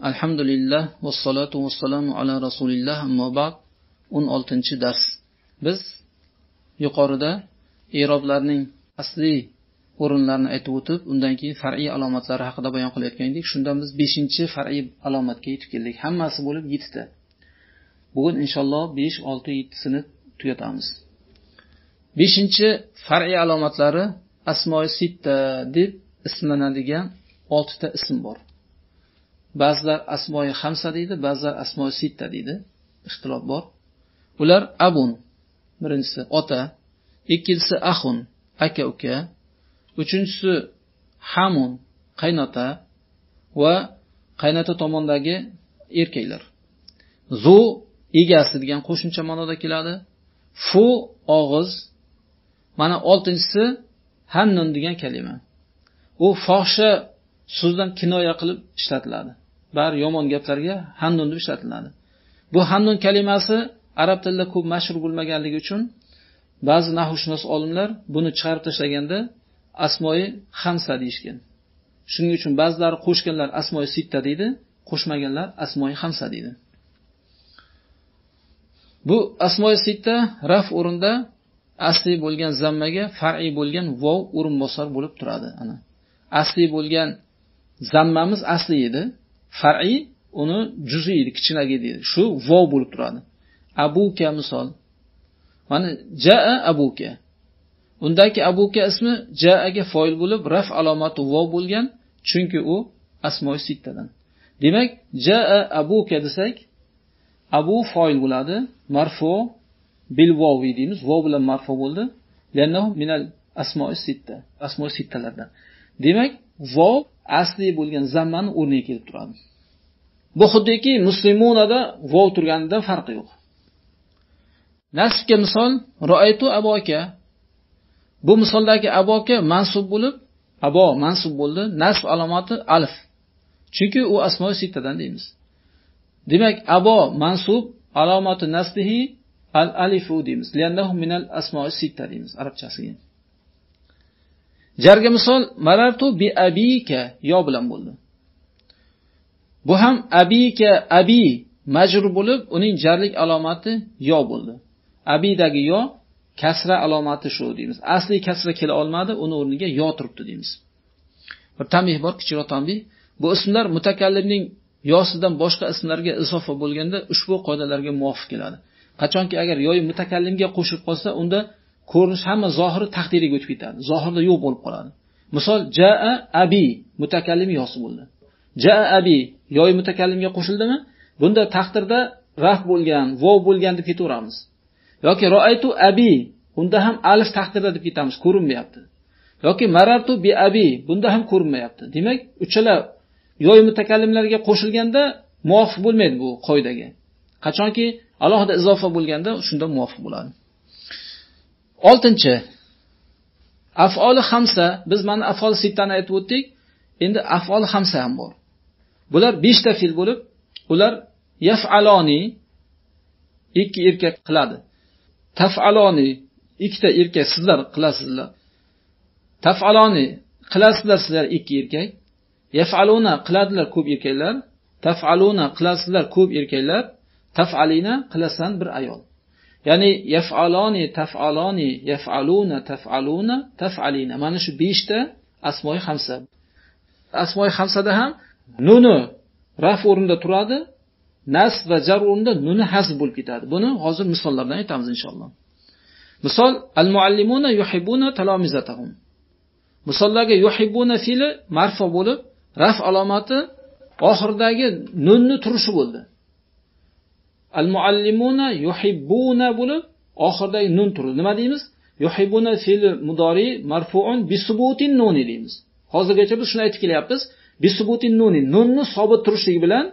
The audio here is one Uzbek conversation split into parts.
Alhamdulillah vassalatu vassalamu ala rasulillah amma ba'd. 16-dars. Biz yuqorida i'roblarning asli o'rinlarini aytib o'tib, undan keyin far'iy alomatlari haqida bayon qilayotgan edik. Shundan biz 5-far'iy alomatga yetib keldik. Hammasi bo'lib 7 ta. Bugun inshaalloh 5, 6, 7sini tugatamiz. 5-far'iy alomatlari asmo-i sitta deb ismlanadigan 6 ta ism bor. Ba'zilar asmo-i xamsa deydi, ba'zilar asmo-i sitta deydi. Ixtilof bor. Ular abun, birinchisi ota, ikkinchisi axun, aka-uka, uchinchisi hamun, qaynota va qaynota tomondagi erkaklar. Zu egasi degan qo'shimcha ma'noda keladi. Fu og'iz. Mana 6-si hannun degan kalima. U fohsha so'zdan kinoya qilib ishlatiladi. Bari yomon gaplarga hannun deb ishlatiladi. Bu hannun kalimasi arab tilida ko'p mashhur bo'lmaganligi uchun ba'zi nahvshunos olimlar buni chiqarib tashlaganda asmoi xamsa deyishgan. Shuning uchun ba'zilari qo'shganlar asmoi sitta deydi, qo'shmaganlar asmoi xamsa deydi. Bu asmoi sitta raf o'rinda asli bo'lgan zammaga far'iy bo'lgan vov o'rinbosar bo'lib turadi. Ana. Asli bo'lgan zammamiz asli edi. Far'iy uni juz'iy edi, kichkinagi edi. Shu vov bo'lib turadi. Abuka misol. Mana jaa abuka. Undagi abuka ismi jaaga foil bo'lib, raf alomati vov bo'lgan, chunki u asmo-i sittadan. Demak, jaa abuka desak, abu foil bo'ladi, marfu bil vovi deymiz. Vov bilan marfu bo'ldi. Lannahu minal asmo-i sitta. Asmo-i sittalardan. Demak, vov asli bo'lgan zammani o'rniga kelib turadi. Bu xuddiki muslimunada vov turganidan farqi yo'q. Nasbga misol ra'aytu aboka. Bu misoldagi aboka mansub bo'lib, abo mansub bo'ldi, nasb alomati alif. Chunki u asmo-i sittadan deymiz. Demak, abo mansub alomati nasbihi al-alifu deymiz. Liannahu minal asmo-i sitta deymiz arabchasiga. Jarga misol marartu bi abika yo bilan bo'ldi. Bu ham abika abi majrur bo'lib, uning jarlik alomati yo bo'ldi. Abidagi yo kasra alomati shu deymiz. Asli kasra kela olmadi, uni o'rniga yo turibdi deymiz. Bir tanbih bor, kichikroq tanbih. Bu ismlar mutakallimning yosidan boshqa ismlarga izofa bo'lganda ushbu qoidalarga muvofiq keladi. Qachonki agar yo'y mutakallimga qo'shib qolsa, unda ko'rinish hamma zohiri taqdiriga o'tib ketadi. Zohirda yo'q bo'lib qoladi. Misol jaa abi mutakallim yosi bo'ldi. Jaa abi yo'y mutakallimga qo'shildimi? Bunda taqdirda raf bo'lgan, vov bo'lgan deb ketaveramiz. Yoki ra'aytu abi unda ham alif taqdirda deb ketamiz, ko'rinmayapti. Yoki marartu bi abi bunda ham ko'rinmayapti. Demak, uchala yo'y mutakallimlarga qo'shilganda muvofiq bo'lmaydi bu qoidaga. Qachonki alohida izofa bo'lganda shunda muvofiq bo'ladi. 6. Af'oli xamsa, biz mana af'ol sittani aytib o'tdik. Endi af'ol xamsa ham bor. Bular 5 ta fe'l bo'lib, ular yaf'aloni 2 erkak qiladi. Taf'aloni 2 ta erkak sizlar qilasizlar. Taf'aloni qilasizlar sizlar 2 erkak. Yaf'aluna qiladilar ko'p erkaklar. Taf'aluna qilasizlar ko'p erkaklar. Taf'alina qilasan bir ayol. Ya'ni yaf'aloni, taf'aloni, yaf'aluna, taf'aluna, taf'alina. Mana shu 5 ta asmo-i xamsa. Asmo-i xamsada ham nuni raf o'rinda turadi, nasb va jar o'rinda nuni hazf bo'lib ketadi. Buni hozir misollardan aytamiz inshaalloh. Misol al-muallimuna yuhibbuna talamizatahum. Misollarga yuhibbuna fe'li marfu bo'lib, raf alomati oxirdagi nunni turishi bo'ldi. Al-muallimuna yuhibbuna bo'lib, oxirdagi nun turdi. Nima deymiz? Yuhibbuna fe'li mudori marfu'un bi subutin nuni deymiz. Hozirgacha biz shuni aytib kelyapmiz. Bi subutin nuni, nunni sobit turishligi bilan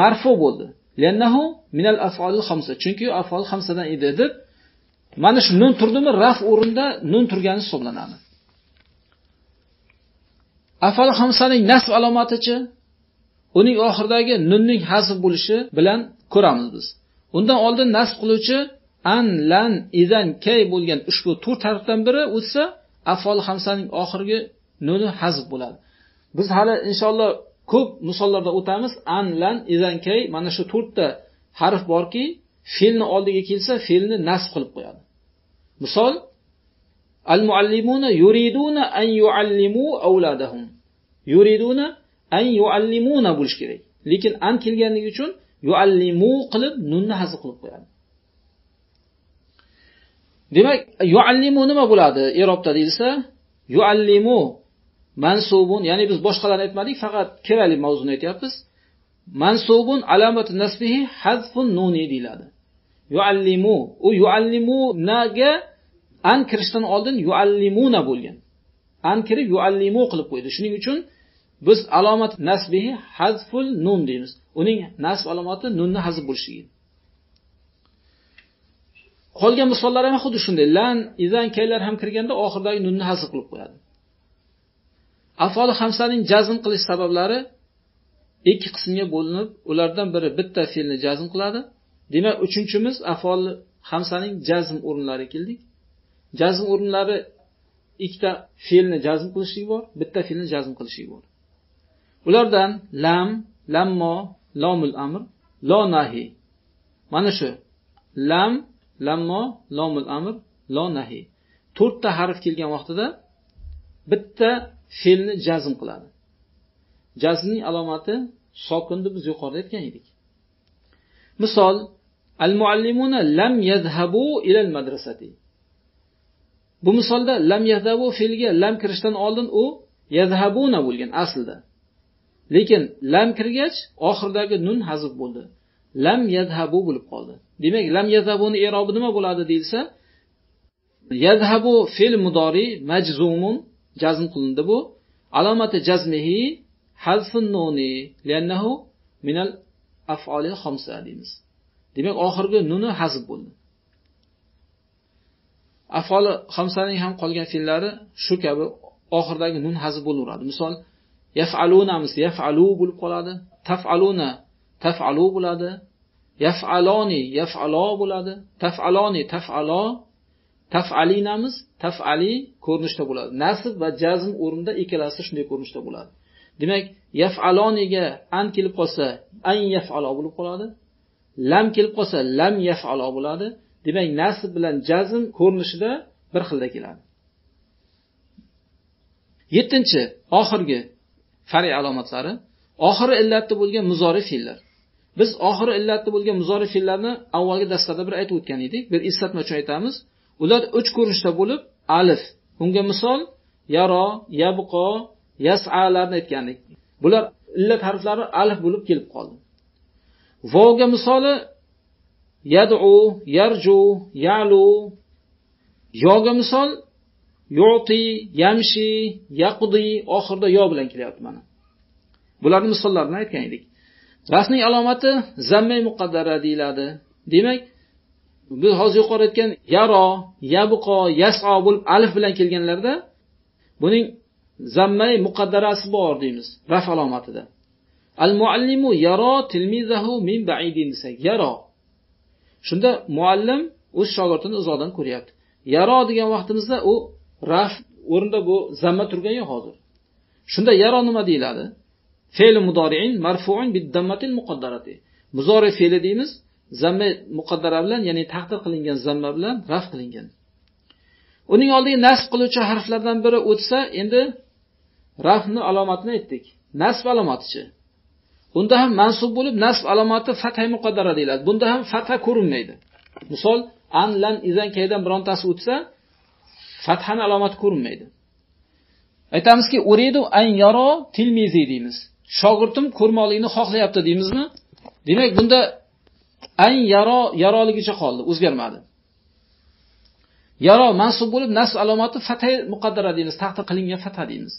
marfu bo'ldi. Liannahu minal af'alil xamsa. Chunki af'al xamsadan edi deb mana shu nun turdimi, raf o'rinda nun turgani hisoblanadi. Af'al xamsaning nasb alomatichi uning oxiridagi nunning hazf bo'lishi bilan ko'ramiz biz. Undan oldin nasb qiluvchi an, lan, idan, kay bo'lgan ushbu 4 tarafdan biri o'tsa, af'al xamsaning oxirgi nuni hazf bo'ladi. Biz hali inshaalloh ko'p misollarda o'tamiz. An, lan, izan, kay mana shu 4 ta harf borki, fe'lni oldiga kelsa, fe'lni nasb qilib qo'yadi. Misol al-muallimuna yuriduna an yuallimu awladahum. Yuriduna an yuallimuna bo'lish kerak. Lekin an kelganligi uchun yuallimu qilib nunni hazf qilib qo'yadi. Demak, yuallimu nima bo'ladi? I'robda deyilsa, yuallimu mansubun, ya'ni biz boshqalarni aytmadik, faqat kerakli mavzuni aytyapmiz. Mansubun alamatu nasbihi hazfun nuni deyiladi. Yuallimu, u yuallimu naga an kirishdan oldin yuallimuna bo'lgan. An kirib yuallimu qilib qo'ydi. Shuning uchun biz alomat nasbihi hazful nun deymiz. Uning nasb alomati nunni hazf bo'lishligi. Qolgan misollar ham xuddi shunday. Lan, izan, kaylar ham kirganda oxirdagi nunni hazf qilib qo'yadi. Af'ol xamsaning jazm qilish sabablari ikki qismga bo'linib, ulardan biri bitta fe'lni jazm qiladi. Demak, uchinchimiz af'ol xamsaning jazm o'rinlari keldik. Jazm o'rinlari ikkita fe'lni jazm qilishligi bor, bitta fe'lni jazm qilishligi bor. Ulardan lam, lammo, lomul amr, lo nahi. Mana shu lam, lammo, lomul amr, lo nahi. 4 ta harf kelgan vaqtida bitta fe'lni jazm qiladi. Jazmning alomati sokinni biz yuqorida aytgan edik. Misol, al-muallimuna lam yadhhabu ila al-madrasati. Bu misolda lam yadhhabu fe'liga lam kirishdan oldin u yadhhabuna bo'lgan aslida. Lekin lam kirgach, oxirdagi nun hazf bo'ldi. Lam yadhhabu bo'lib qoldi. Demak, lam yadhhabuni i'robi nima bo'ladi deyilsa, yadhhabu fe'l mudori majzumun jazm qilindi bu. Alomati jazmihi hazfun nuni li'annahu min al-af'alil khamsa deymiz. Demak, oxirgi nuni hazf bo'ldi. Af'ol xamsaning ham qolgan fe'llari shu kabi oxirdagi nun hazf bo'laveradi. Misol, yaf'aluna yaf'alu bo'lib qoladi, taf'aluna taf'alu bo'ladi, yaf'aloni yaf'alo bo'ladi, taf'aloni taf'alo, taf'alinamiz taf'ali ko'rinishda bo'ladi. Nasb va jazm o'rinda ikkalasi shunday ko'rinishda bo'ladi. Demak, yaf'aloniga an kelib qolsa, an yaf'alo bo'lib qoladi. Lam kelib qolsa, lam yaf'alo bo'ladi. Demak, nasb bilan jazm ko'rinishida bir xilda keladi. 7-chi, oxirgi far'iy alomatlari, oxiri illatli bo'lgan muzori fe'llar. Biz oxiri illatli bo'lgan muzori fe'llarni avvalgi darslarda bir aytib o'tgan edik. Bir eslatma uchun aytamiz. Ular 3 ko'rinishda bo'lib, alif. Bunga misol yaro, yabqo, yas'alarni aytgandik. Bular illat harflari alif bo'lib kelib qoldi. Vovga misoli yad'u, yarju, ya'lu. Yoga misol yu'ti, yamshi, yaqdi oxirida yo bilan kelyapti mana. Bularning misollarini aytgan edik. Rafning alomati zammay muqaddara deyiladi. Demak, biz hozir yuqori aytgan yaro, yabqo, yas'a bo'lib alif bilan kelganlarda buning zammay muqaddarasi bor deymiz raf alomatida. Al-muallimu yaro tilmizahu min ba'idin desak, yaro. Shunda muallim o'z shogirdini uzoqdan ko'ryapti. Yaro degan vaqtimizda u raf o'rinda bu zamma turgan yo'q hozir. Shunda yaro nima deyiladi? Fe'l mudori'in marfu'un bid-dammatil muqaddarati. Muzori fe'li deymiz, zamma muqaddara bilan, ya'ni taqdir qilingan zamma bilan raf qilingan. Uning oldiga nasb qiluvchi harflardan biri o'tsa, endi rafni alomatini aytdik. Nasb alomatichi. Bunda ham mansub bo'lib, nasb alomati fatha muqaddara deyiladi. Bunda ham fatha ko'rinmaydi. Misol, an, lan, izan, kaydan birontasi o'tsa, fathani alomati ko'rinmaydi. Aytamizki, uridu an yaro tilmizi deymiz. Shogirdim ko'rmoqligini xohlayapti deymizmi? Demak, bunda an yaro yaroligicha qoldi, o'zgarmadi. Yaro mansub bo'lib, nasb alomati fatha muqaddara deymiz, taqdir qilingan fatha deymiz.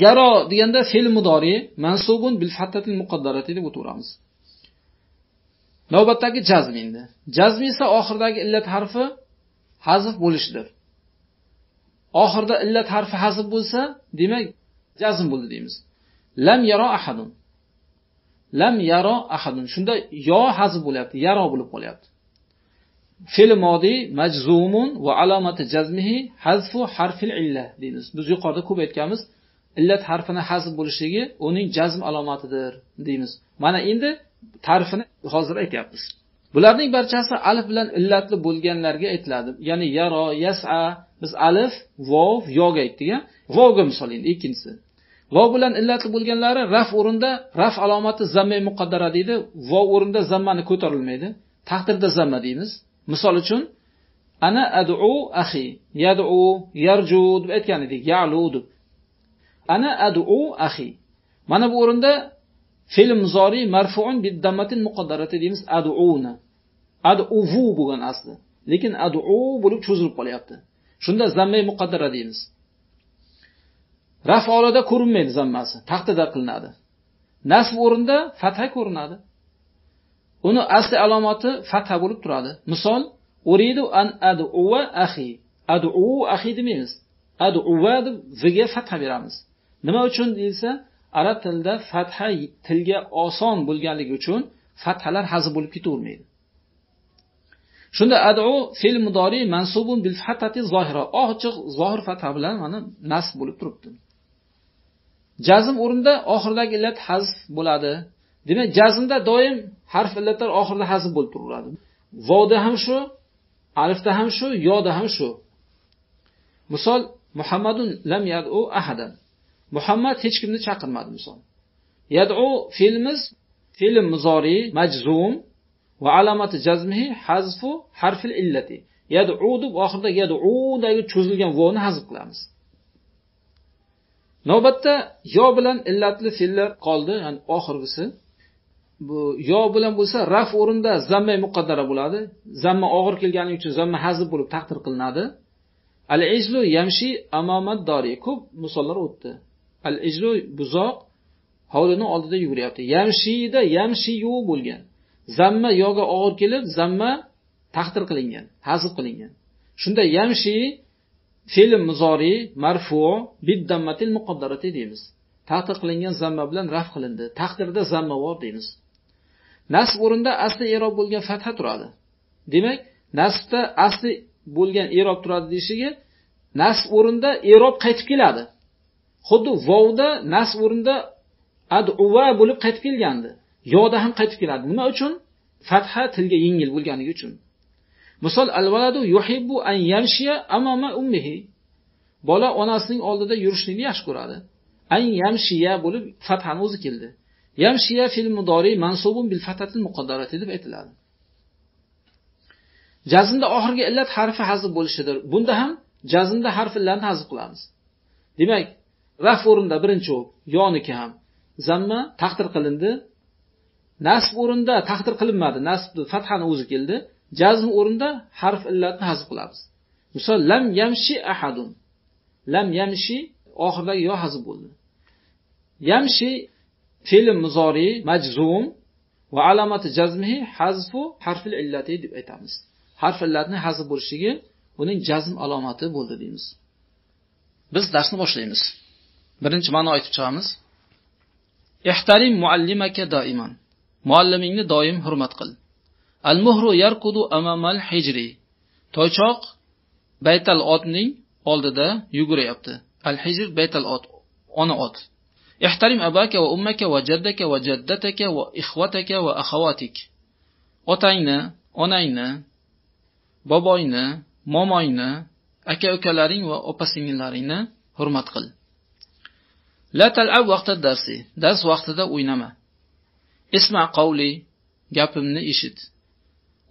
Yaro deganda fe'l mudori mansubun bil fathatil muqaddarati deb o'tiramiz. Navbatdagi jazm endi. Jazm esa oxirdagi illat harfi hazf bo'lishidir. Oxirda illat harfi hazf bo'lsa, demak jazm bo'ldi deymiz. Lam yaro ahadun. Lam yaro ahadun. Shunda yo hazf bo'lyapti, yaro bo'lib qolyapti. Fe'l modi majzumun va alomati jazmihi hazfu harfil illa deymiz. Biz yuqorida ko'p aytganmiz, illat harfini hazf bo'lishligi uning jazm alomatidir deymiz. Mana endi ta'rifini hozir aytyapmiz. Bularning barchasi alif bilan illatli bo'lganlarga aytiladi. Ya'ni yaro, yas'a, biz alif, vov, yoga aytdik. Vovga misol endi ikkinchisi. Vov bilan illatli bo'lganlari raf o'rinda raf alomati zamma muqaddara deydi. Vov o'rinda zammani ko'tarilmaydi. Taqdirda zamma deymiz. Misol uchun ana ad'u akhi, yad'u, yarju deb aytgan edik, ya'lu deb. Ana ad'u akhi. Mana bu o'rinda fe'l muzori marfu'un bid dammatin muqaddarati deymiz, ad'una. Ad'uvu bo'lgan asli. Lekin ad'u bo'lib cho'zilib qolyapti. Shunda zamma muqaddara deymiz. Raf olida ko'rinmaydi zammasi, taqdirda qilinadi. Nasb o'rinda fatha ko'rinadi. Uni asli alomati fatha bo'lib turadi. Misol, uridu an ad'uva akhi. Ad'u akhi demaymiz. Ad'uva deb viga fatha beramiz. Nima uchun deyilsa, arab tilida fatha tilga oson bo'lganligi uchun fathalar hazf bo'lib ketavermaydi. Shunda ad'u fe'l mudori mansubun bil fathati zohira. Ochiq zohir fatha bilan mana nasb bo'lib turibdi. Jazm o'rinda oxirdagi illat hazf bo'ladi. Demak, jazmda doim harf illatlar oxirida hazf bo'lib turaveradi. Vovda ham shu, alifda ham shu, yoda ham shu. Misol, Muhammadun lam yad'u ahadan. Muhammad hech kimni chaqirmadi misol. Yad'u fe'limiz fe'l muzori majzum va alamati jazmihi hazfu harfil illati. Yad'u deb oxirida yad'udagi cho'zilgan vovni hazf qilamiz. Navbatda yo bilan illatli fe'llar qoldi, ya'ni oxirgisi. Bu yo bilan bo'lsa raf o'rinda zamma muqaddara bo'ladi. Zamma og'ir kelgani uchun zamma hazf bo'lib taqdir qilinadi. Al-ijlu yamshi amamad dori. Ko'p misollar o'tdi. Al-ijlu buzoq hovlining oldida yuguryapti. Yamshida yamshiyu bo'lgan. Zamma yoga og'ir kelib, zamma taqdir qilingan, hazf qilingan. Shunda yamshi fe'l muzori marfu' bid dammatil muqaddarati deymiz. Taqdir qilingan zamma bilan raf qilindi. Taqdirda zamma bor deymiz. Nasb o'rinda asli i'rob bo'lgan fatha turadi. Demak, nasbda asli bo'lgan i'rob turadi deyishiga nasb o'rinda i'rob qaytib keladi. Xuddi vovda nasb o'rinda ad'uva bo'lib qaytib kelgandi. Yoda ham qaytib keladi. Nima uchun? Fatha tilga yengil bo'lganligi uchun. Misol, al-waladu yuhibbu an yamshiya amama ummihi. Bola onasining oldida yurishni yaxshi ko'radi. An yamshiya bo'lib fathani o'zi keldi. Yamshiya fe'l mudori mansubun bil fathatil muqaddarati deb aytiladi. Jazmda oxirgi illat harfi hazf bo'lishidir. Bunda ham jazmda harf illatni hazf qilamiz. Demak, raf o'rinda birinchi o'q, yoniki ham zamma taqdir qilindi. Nasb o'rinda taqdir qilinmadi. Nasbni fathani o'zi keldi. Jazm o'rinda harf illatni hazf qilamiz. Misol, lam yamshi ahadun. Lam yamshi oxirdagi yo hazf bo'ldi. Yamshi fe'l muzori majzum va alamati jazmihi hazfu harfil illati deb aytamiz. Harf illatni hazf bo'lishligi uning jazm alomati bo'ldi deymiz. Biz darsni boshlaymiz. Birinchi ma'no aytib chiqamiz. Ihtarim muallimaka doiman. Muallimingni doim hurmat qil. Al-muhru yarqudu amamal hijri. Toychoq Baytal otning oldida yuguryapti. Al-hijr Baytal ot, ona ot. Ihtarim abaka va ummaka va jaddaka va jaddataka va ikhwataka va akhawatik. Otangni, onangni, boboyni, momoyni, aka-ukalaring va opa-singillaringni hurmat qil. La tal'ab vaqtda darsi. Dars vaqtida o'ynama. Isma qawli, gapimni eshit.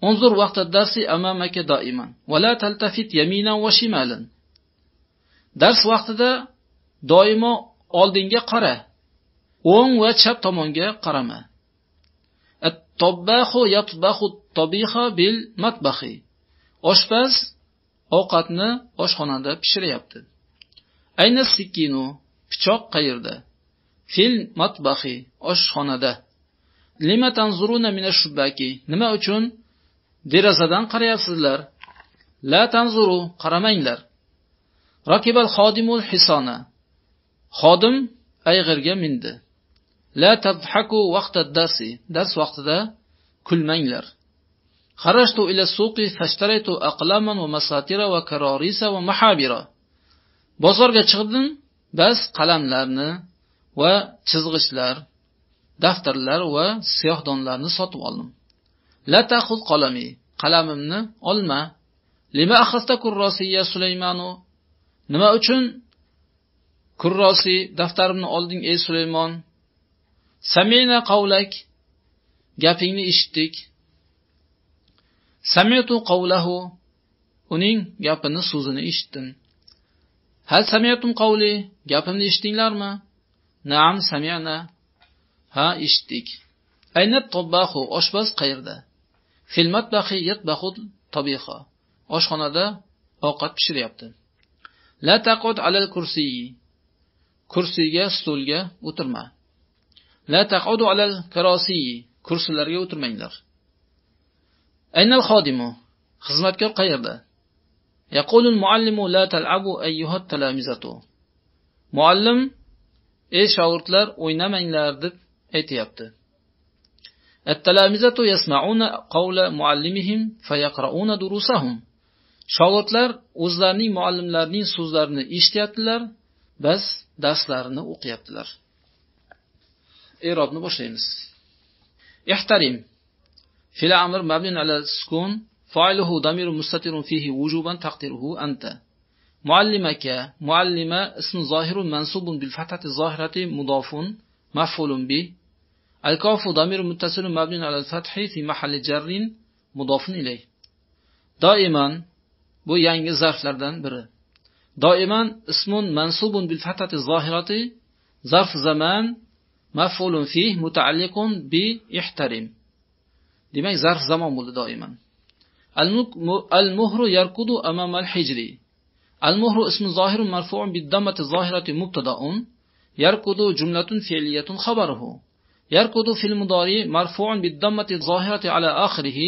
Unzur vaqtda darsi amamaka doiman. Va la taltafit yaminan va shimalan. Dars vaqtida doimo oldinga qara. O'ng va chap tomonga qarama. At-tabbahu yatbahu at-tabiha bil matbahi. Oshpaz ovqatni oshxonada pishiryapti. Ayna sikinu, pichoq qayerda? Fil matbahi, oshxonada. Lima tanzuruna min ash-shubaki? Nima uchun derazadan qarayapsizlar? La tanzuru, qaramanglar. Rakibal xodimul hisana. Xodim ayg'irga mindi. La tadhaku vaqta darsi. Dars vaqtida kulmanglar. Kharajtu ila suqi fashtaraytu aqlaman va masatira va karorisa va mahabira. Bozorga chiqdim Bas qalamlarni va chizg'ichlar, daftarlar va siyohdonlarni sotib oldim. La ta'khud qalami, qalamimni olma. Lima akhadta kurrasi ya Sulaymanu? Nima uchun kurrasi daftarimni olding ey Sulaymon? Samina qawlak, gapingni eshitdik. Sami'tu qawlahu, uning gapini, so'zini eshitdim. Hal sami'tum qawli, gapimni eshitdinglarmi? Na'am sami'na. Ha, eshitdik. Ayna tabbahu, oshpaz qayerda? Fil matbaxi yatbaxu tabixa. Oshxonada ovqat pishiryapti. La taqud alal kursiyi, kursiga, stulga o'tirma. La taqudu alal karasiyi, kursilarga o'tirmanglar. Aynal xodimu, xizmatkor qayerda? Yaqulul muallimu la tal'abu ayyuhat talamizatu. Muallim, ey shogirdlar, o'ynamanglar deb aytayapti. At-talamizatu yasma'una qawla muallimihim fayaqra'una durusahum. Shogirdlar o'zlarining muallimlarining so'zlarini eshityaptilar, bas darslarini o'qiyaptilar. I'robni boshlaymiz. Ihtarim fil amr mabni ala sukun fa'iluhu damirun mustatirun fihi wujuban taqdiruhu anta. Muallimaka, muallima ism zohirun mansubun bil fathati zohirati mudafun maf'ulun bi. Al-kafu damirun muttasilun mabniun ala al-fathi fi mahalli jarrin mudafun ilayh. Doiman, bu yangi zarflardan biri. Doiman ismun mansubun bil fathati zohirati zarf zaman maf'ulun fi mutaalliqun bi ihtarim. Demak, zarf zamon bo'ldi doiman. Al-muhru yarkudu amama al-hijri. Al-muhru ismu zohirun marfu'un bid-dammati zahirati mubtada'un. Yarkudu jumlatun fi'liyatun khabaruhu. Yarkudu fil mudari marfu'un bid-dammati zahirati ala akhirih.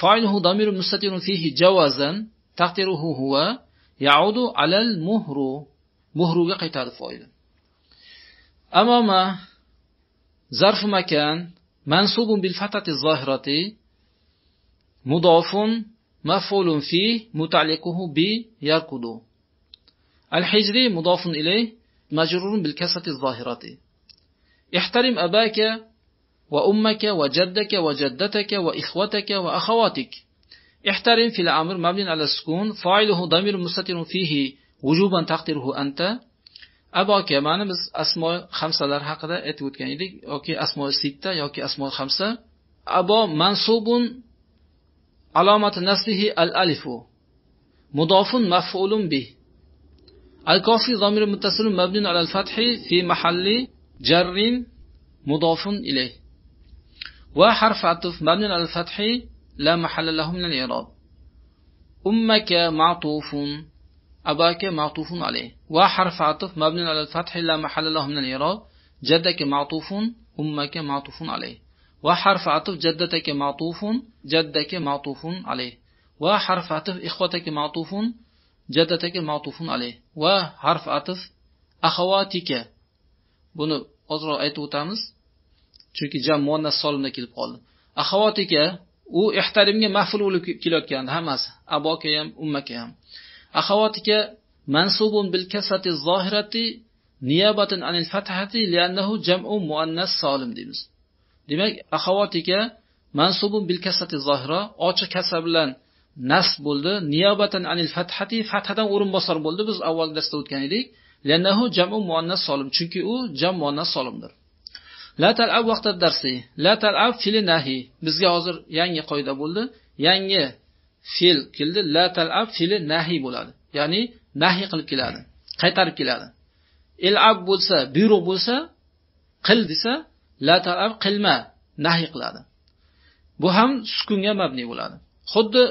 Fa'iluhu damirun mustatirun fihi jawazan taqdiruhu huwa. Ya'udu ala al-muhru. Muhruga qaytadi fa'il. Amama zarf makan mansubun bil fathati zahirati mudafun maf'ulun fi muta'alliquhu bi yarkudu. Al-hijri mudafun ilayh majrurun bil kasrati zahirati. Ihtarim abaka wa ummaka wa jaddaka wa jaddataka wa ikhwataka wa akhawatik. Ihtarim fil amr mabni ala sukun fa'iluhu damir mustatirun fihi wujuban taqdiruhu anta. Abaka, mana biz asmo xamsalar haqida aytib o'tgan edik, yoki asmo sitta yoki asmo xamsa. Abo mansubun alomati nasbihi al-alifu mudafun maf'ulun bih. Al-kafi dhamir muttasilun mabniun ala al-fathi fi mahalli jarrin mudafun ilayh. Wa harf atf mabniun ala al-fathi la mahalla lahu min al-i'rab. Ummaka ma'tufun أباك معطوف عليه وحرف عطف مبني على الفتح لا محل له من الإعراب. جدك معطوف أمك معطوف عليه وحرف عطف جدتك معطوف جدك معطوف عليه وحرف عطف إخوتك معطوف جدتك معطوف عليه وحرف عطف أخواتك. Buni ozroq aytib o'tamiz, chunki jam muannas solimda kelib qoldi. Axavotika u ihtarimga maf'ul bo'lib kelayotgandi hammasi. Aboka ham, ummaka ham. Akhawatika mansubun bil kasrati zohirati niyabatan anil fathati li'annahu jam'u muannas solim deymiz. Demak, akhawatika mansubun bil kasrati zohira ochiq kasra bilan nasb bo'ldi, niyabatan anil fathati fathadan o'rinbosar bo'ldi. Biz avval darsda o'tgan edik. Li'annahu jam'u muannas solim, chunki u jam muannas solimdir. La tal'ab vaqtda darsi. La tal'ab fil nahi. Bizga hozir yangi qoida bo'ldi. Yangi fe'l keldi. La tal'ab fe'li nahi bo'ladi. Ya'ni nahi qilib keladi, qaytarib keladi. Il'ab bo'lsa, buyruq bo'lsa, qil desa, la tal'ab qilma, nahi qiladi. Bu ham sukunga mabni bo'ladi. Xuddi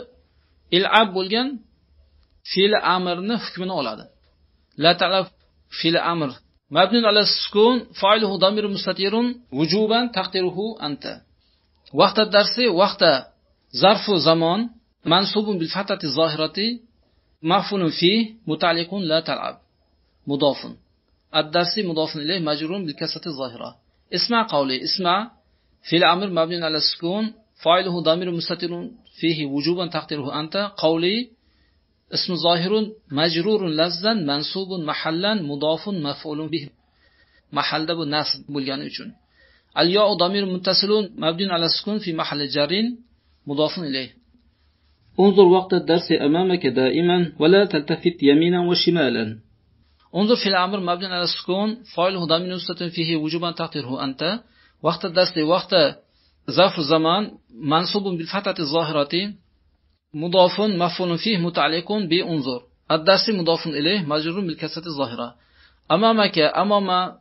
il'ab bo'lgan fe'li amrni hukmini oladi. La tal'ab fe'li amr mabni ala sukun fa'iluhu damir mustatirun wujuban taqdiruhu anta. Vaqta darsi vaqta zarfu zamon mansubun bil fathati zahirati maf'ulun fi muta'alliqun la tal'ab mudafun. Ad-darsi mudafun ilayh majrurun bil kasrati zahira. Isma qawli isma fil amr mabni ala sukun fa'iluhu damir mustatirun fihi wujuban taqdiruhu anta. Qawli اسم ظاهر مجرور لفظا منصوب محلا مضاف مفعول به محل bu nasb bo'lgani uchun الياء ضمير متصل مبني على السكون في محل جر مضاف إليه. انظر وقت الدرس أمامك دائما ولا تلتفت يمينا وشمالا. انظر في الأمر مبني على السكون فاعله ضمير مستتر فيه وجوبا تقديره أنت. وقت الدرس وقت ظرف الزمان منصوب بالفتحة الظاهرة مضاف مفعول فيه متعلق بانظر. الدرس مضاف إليه مجرور بالكسرة الظاهرة. أمامك أمام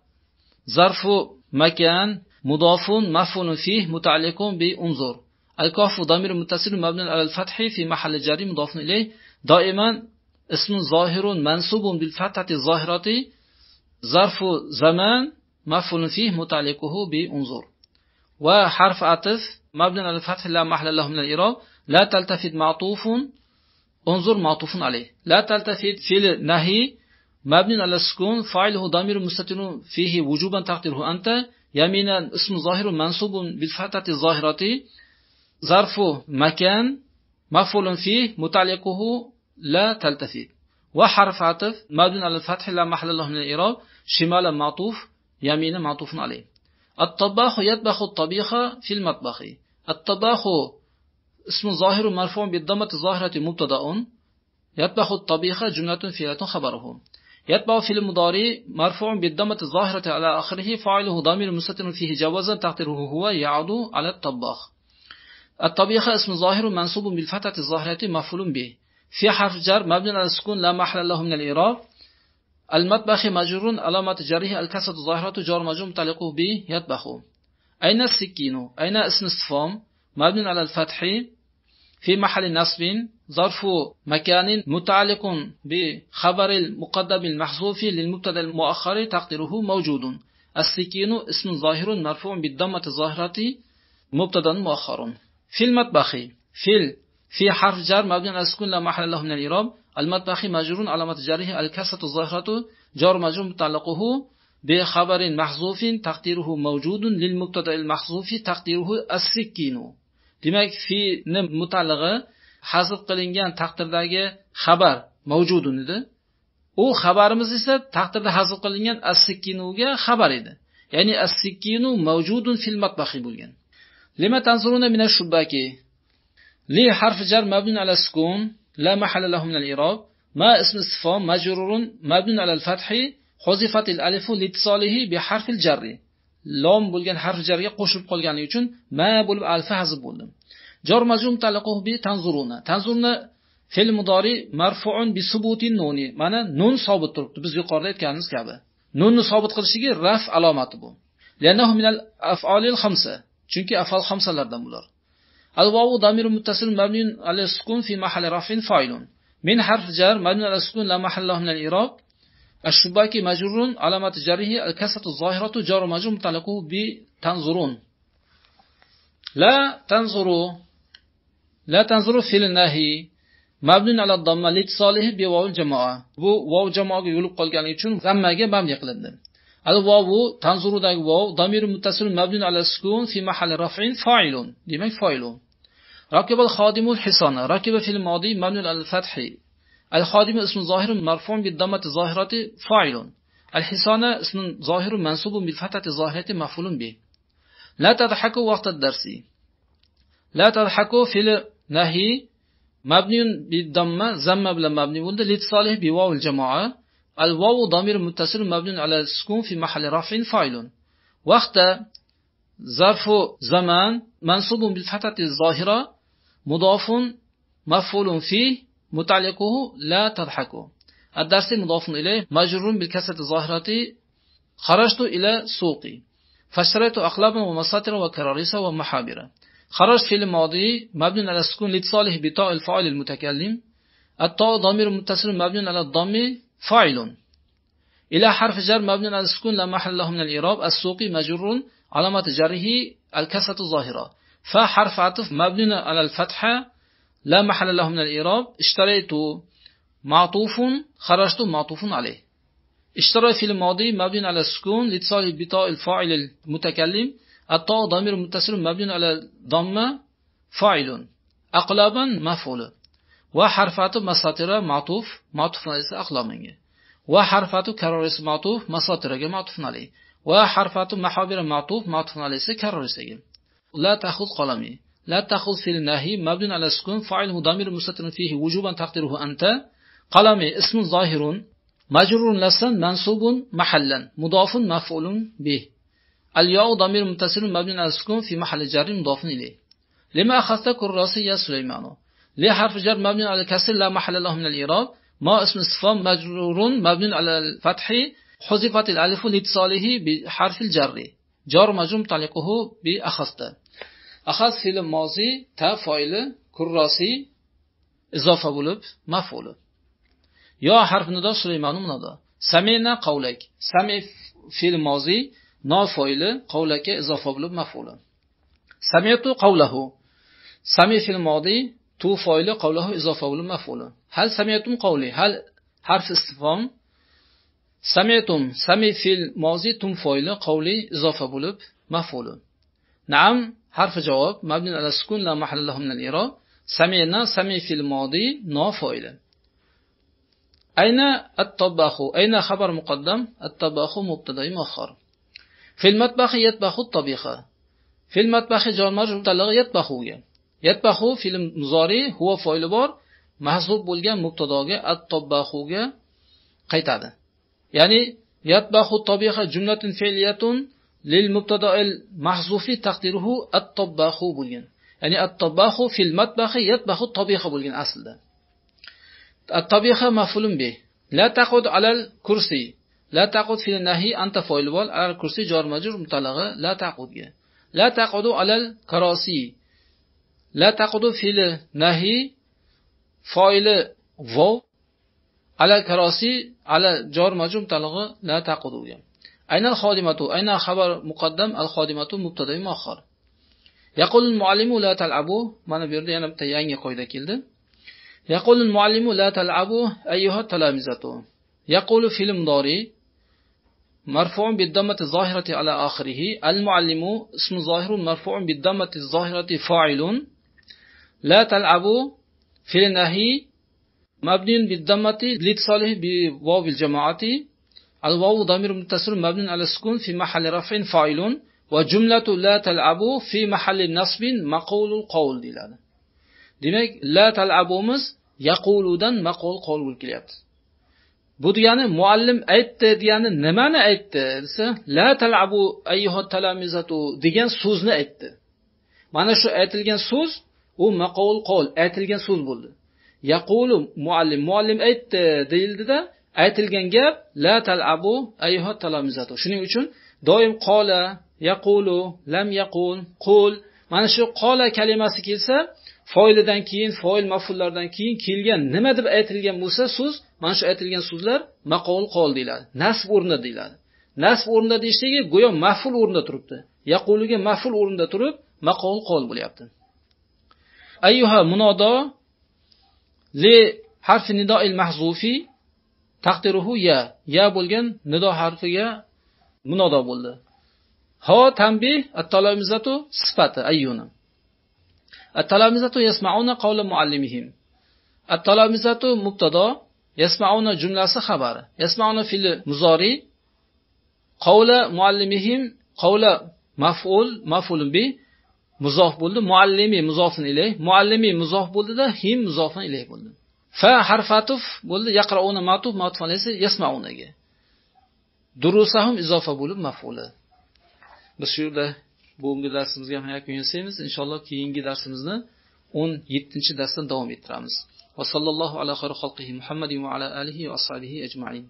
ظرف مكان مضاف مفعول فيه متعلق بانظر. الكاف ضمير متصل مبني على الفتح في محل جر مضاف إليه. دائما اسم ظاهر منصوب بالفتحة الظاهرة ظرف زمان مفعول فيه متعلقه بانظر. وحرف عطف مبني على الفتح لا محل له من الإعراب. لا تلتفت معطوف انظر معطوف عليه. لا تلتفت فعل نهي مبني على السكون فاعله ضمير مستتر فيه وجوبا تقديره أنت. يمينا اسم ظاهر منصوب بالفتحة الظاهرة ظرف مكان مفعول فيه متعلقه لا تلتفت. وحرف عطف مبني على الفتح لا محل له من الإعراب شمالا معطوف يمينا معطوف عليه. الطباخ يطبخ الطبيخ في المطبخ. الطباخ اسم ظاهر مرفوع بالضمة الظاهرة مبتدأ يطبخ الطبيخ جملة فعلة خبره. يتبع في المضارع مرفوع بالضمة الظاهرة على آخره فاعله ضمير مستتر فيه جوازا تقديره هو يعود على الطباخ. الطبيخ اسم ظاهر منصوب بالفتحة الظاهرة مفعول به في حرف جر مبني على السكون لا محل له من الإعراب. المطبخ مجرور علامة جره الكسرة الظاهرة جار مجرور متعلق به يطبخ. أين السكين أين اسم استفهام مبني على الفتح في محل نصب ظرف مكان متعلق بخبر المقدم المحذوف للمبتدا المؤخر تقديره موجود. السكين اسم ظاهر مرفوع بالضمة الظاهرة مبتدا مؤخر. في المطبخ في حرف جر مبني على السكون لا محل له من الإعراب. المطبخ مجرور علامة جره الكسرة الظاهرة جار مجرور متعلقه بخبر محذوف تقديره موجود للمبتدا المحذوف تقديره السكين. demak fi ni mutaallig'i hazf qilingan taqdirdagi xabar mavjudun edi. U xabarimiz esa taqdirda hazf qilingan as-sikinuga xabar edi. Ya'ni as-sikinu mavjudun fil matbaxi bo'lgan. Lima tanzuruna min ash-shubaki li harf jar mabni ala sukun la mahalla lahu min al-i'rab ma ism istifham majrurun mabni ala al-fath huzifat al-alif litisalihi bi harf al-jar. lom bo'lgan harf jarga qo'shilib qolganligi uchun ma bo'lib alfa hazf bo'ldi. Jar majrur muta'alliquhu bi tanzuruna. Tanzuruna fe'l mudori marfu'un bi subutin nuni. Mana nun sobit turibdi. Biz yuqorida aytganimiz kabi. Nunni sobit qilishligi raf alomati bu. Li'annahu min al-af'alil khamsa. Chunki af'al khamsalardan bular. Al-wawu damir muttasil mabniun ala sukun fi mahalli raf'in fa'ilun. Min harf jar mabniun ala sukun la mahalla lahu min al-i'rab. الشباكي مجرور علامة جره الكسرة الظاهرة جار مجرور متعلقه بتنظرون. لا تنظروا في النهي مبني على الضمة لاتصاله بواو الجماعة. bu واو جماعة yo'lib qolganligi uchun zammaga mabni qilindi. al-wawu tanzurudagi waw damir muttasil mabni ala sukun fi mahalli raf'in fa'ilun. demak fa'ilun. rakibal khadimul hisana rakiba fil madi mabni ala al-fath. الخادم اسم ظاهر مرفوع بالضمة الظاهرة فاعل. الحصانة اسم ظاهر منصوب بالفتحة الظاهرة مفعول به. لا تضحكوا وقت الدرس. لا تضحكوا في النهي مبني بالضمة زم بلا مبني ولد لاتصاله بواو الجماعة. الواو ضمير متصل مبني على السكون في محل رفع فاعل. وقت ظرف زمان منصوب بالفتحة الظاهرة مضاف مفعول فيه متعلقه لا تضحكوا. الدرس مضاف إليه مجرور بالكسرة الظاهرة. خرجت إلى سوقي فاشتريت أقلابا ومساطر وكراريس ومحابر. خرجت في الماضي مبني على السكون لاتصاله بتاء الفاعل المتكلم. التاء ضمير متصل مبني على الضم فاعل. إلى حرف جر مبني على السكون لا محل له من الإعراب. السوقي مجرور علامة جره الكسرة الظاهرة. فحرف عطف مبني على الفتحة لا محل له من الإعراب. اشتريت معطوف خرجت معطوف عليه. اشترى في الماضي مبني على السكون لاتصال بتاء الفاعل المتكلم. التاء ضمير متصل مبني على الضمة فاعل. أقلابا مفعول. va harfatu masatira ma'tuf esa aqlamanga. Va harfatu karorisi ma'tuf masatiraga ma'tufun alayh. Va harfatu mahabira ma'tuf esa karorisiga. La takhud qalami. La takhud fil nahi mabdun ala sukun fa'ilhu damir mustatirun fihi wujuban taqdiruhu anta. Qalami ismun zahirun majrurun lasan mansubun mahallan mudafun maf'ulun bih. Al-ya'u damir muttasilun mabniun ala sukun fi mahalli jarrin mudafun ilayh. Lima akhadta kurrasi ya Sulaymanu. Li harf jar mabniun ala kasr la mahalla lahu min al-i'rab. Ma ism istifham majrurun mabniun ala al-fathi huzifat al-alif litisalihi bi harf al-jar. Jar majrur mutaliquhu bi akhadta. Akhaz fi'l mozi ta fa'ili kurrasi izofa bo'lib maf'ul. Ya harf nido Sulaymanu nido. Samina qawlak. Sami fi'l mozi na fa'ili qawlaka izofa bo'lib maf'ul. Sami'tu qawlahu. Sami fil modi tu fa'ili qawlahu izofa bo'lib maf'ul. Hal sami'tum qawli. Hal harf istifham. Sami'tum sami fil modi tum fa'ili qawli izofa bo'lib maf'ul. Na'am harf javob mabni ala sukun la mahalla lahu min al-i'rab. Sami'na sami fil modi na fa'ili. Ayna at-tabakhu. Ayna khabar muqaddam at-tabakhu mubtada muakhkhar. Fil matbakhi yatbakhu at-tabiha. Fil matbakhi jar majrur mutallaq yatbahuga. Yatbahu fil muzori huwa fa'ili bor mahzub bo'lgan mubtadoga at-tabahuga qaytadi. Ya'ni yatbahu tabiha jumlatun fi'liyatun lil mubtada'il mahzufi taqdiruhu at-tabahu bo'lgan. Ya'ni at-tabahu fil matbakhi yatbahu tabiha bo'lgan aslida. At-tabiha maf'ulun bih. La taqud alal kursi. La taqud fil nahi anta fa'il bor al kursi jar majrur mutallaq la taqudga. La taqudu alal karasi. La taqudu fil nahi fa'ili vav ala karasi ala jar majrur talag'i la taquduga. Ayna al xodimatu ayna xabar muqaddam al xodimatu mubtada muakhkhar. Yaqul al muallimu la tal'abu mana bu yerda yana bitta yangi qoida keldi. Yaqul al muallimu la tal'abu ayyuha talamizatu. Yaqulu fil mudari مرفوع بالضمة الظاهرة على آخره. المعلم اسم ظاهر مرفوع بالضمة الظاهرة فاعل. لا تلعبوا في النهي مبني بالضمة لاتصاله بواو الجماعة. الواو ضمير متصل مبني على السكون في محل رفع فاعل. وجملة لا تلعبوا في محل نصب مقول القول ديلadi. Demak la tal'abumiz yaquludan maqul qo'l bo'lkilyapti. Bu degani muallim aytdi degani nimani aytdi desa la tal'abu ayyuha talamizatu degan so'zni aytdi. Mana shu aytilgan so'z u maqul qo'l aytilgan so'z bo'ldi. Yaqulu muallim aytdi deyildida aytilgan gap la tal'abu ayyuha talamizatu. Shuning uchun doim qola, yaqulu, lam yaqul, qul mana shu qola kalimasi kelsa foilidan keyin foil maf'ullardan keyin kelgan nima deb aytilgan bo'lsa so'z mana shu aytilgan so'zlar maqul qo'l deyiladi. Nasb o'rnida deyiladi. Nasb o'rnida deyishligi go'yo maf'ul o'rnida turibdi. Yaquluga maf'ul o'rnida turib maqul qo'l bo'lyapti. Ayyuha munodo li harfi nido'il mahzufi taqdiruhu ya bo'lgan nido harfiga munodo bo'ldi. Ha tanbih at-talamizatu sifati ayyuna. At-talamizatu yasma'una qawla muallimihim. At-talamizatu mubtada yasma'una jumlasi xabari. Yasma'una fil muzari qawla muallimihim qawla maf'ulun bi muzof bo'ldi. Muallimi muzofun ilayh. Muallimi muzof bo'ldida him muzofun ilayh bo'ldi. Fa harfatuf bo'ldi. Yaqra'una ma'tuf ma'tuf alayhi yasma'unaga. Durusahum izofa bo'lib maf'uli. Biz shu yerda bugungi darsimizga ham yakun yasaymiz. Inshaalloh keyingi darsimizni 17-darsdan davom ettiramiz. Va sallallohu ala xayri xalqihi Muhammadin va ala alihi va ashabihi ajma'in.